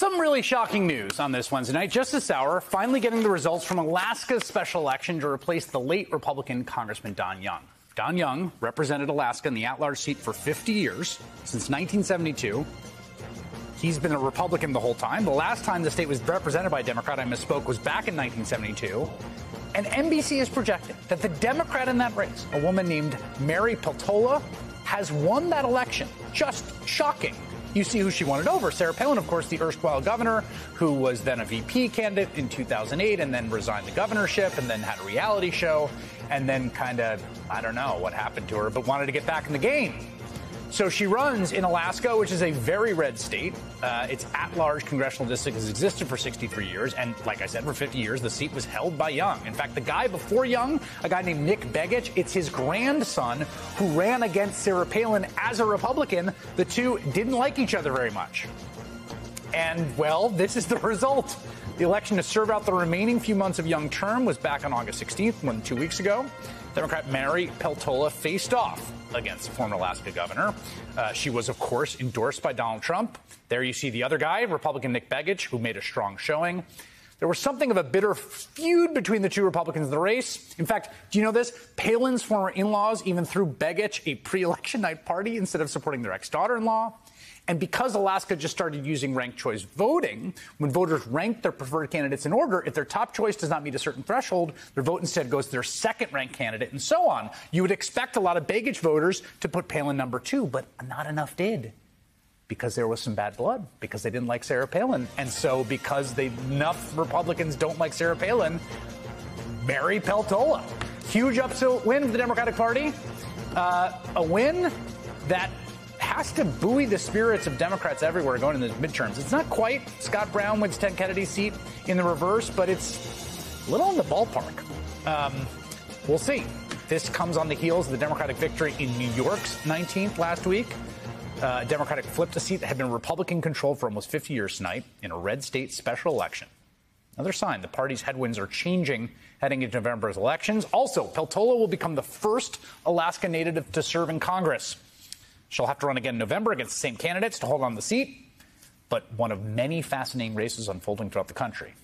Some really shocking news on this Wednesday night. Just this hour, finally getting the results from Alaska's special election to replace the late Republican Congressman Don Young. Don Young represented Alaska in the at-large seat for 50 years, since 1972. He's been a Republican the whole time. The last time the state was represented by a Democrat, I misspoke, was back in 1972. And NBC is projecting that the Democrat in that race, a woman named Mary Peltola, has won that election. Just shocking. You see who she won it over. Sarah Palin, of course, the erstwhile governor, who was then a VP candidate in 2008 and then resigned the governorship and then had a reality show and then kind of, I don't know what happened to her, but wanted to get back in the game. So she runs in Alaska, which is a very red state. Its at-large congressional district has existed for 63 years. And like I said, for 50 years, the seat was held by Young. In fact, the guy before Young, a guy named Nick Begich, it's his grandson who ran against Sarah Palin as a Republican. The two didn't like each other very much. And, well, this is the result. The election to serve out the remaining few months of Young's term was back on August 16th, more than 2 weeks ago. Democrat Mary Peltola faced off against former Alaska governor. She was, of course, endorsed by Donald Trump. There you see the other guy, Republican Nick Begich, who made a strong showing. There was something of a bitter feud between the two Republicans in the race. In fact, do you know this? Palin's former in-laws even threw Begich a pre-election night party instead of supporting their ex-daughter-in-law. And because Alaska just started using ranked choice voting, when voters rank their preferred candidates in order, if their top choice does not meet a certain threshold, their vote instead goes to their second-ranked candidate, and so on. You would expect a lot of Begich voters to put Palin number 2, but not enough did, because there was some bad blood, because they didn't like Sarah Palin. And so because enough Republicans don't like Sarah Palin, Mary Peltola. Huge upset win for the Democratic Party. A win that has to buoy the spirits of Democrats everywhere going into the midterms. It's not quite Scott Brown wins Ted Kennedy's seat in the reverse, but it's a little in the ballpark. We'll see. This comes on the heels of the Democratic victory in New York's 19th last week. Democratic flipped a seat that had been Republican-controlled for almost 50 years tonight in a red state special election. Another sign the party's headwinds are changing heading into November's elections. Also, Peltola will become the first Alaska native to serve in Congress. She'll have to run again in November against the same candidates to hold on the seat, but one of many fascinating races unfolding throughout the country.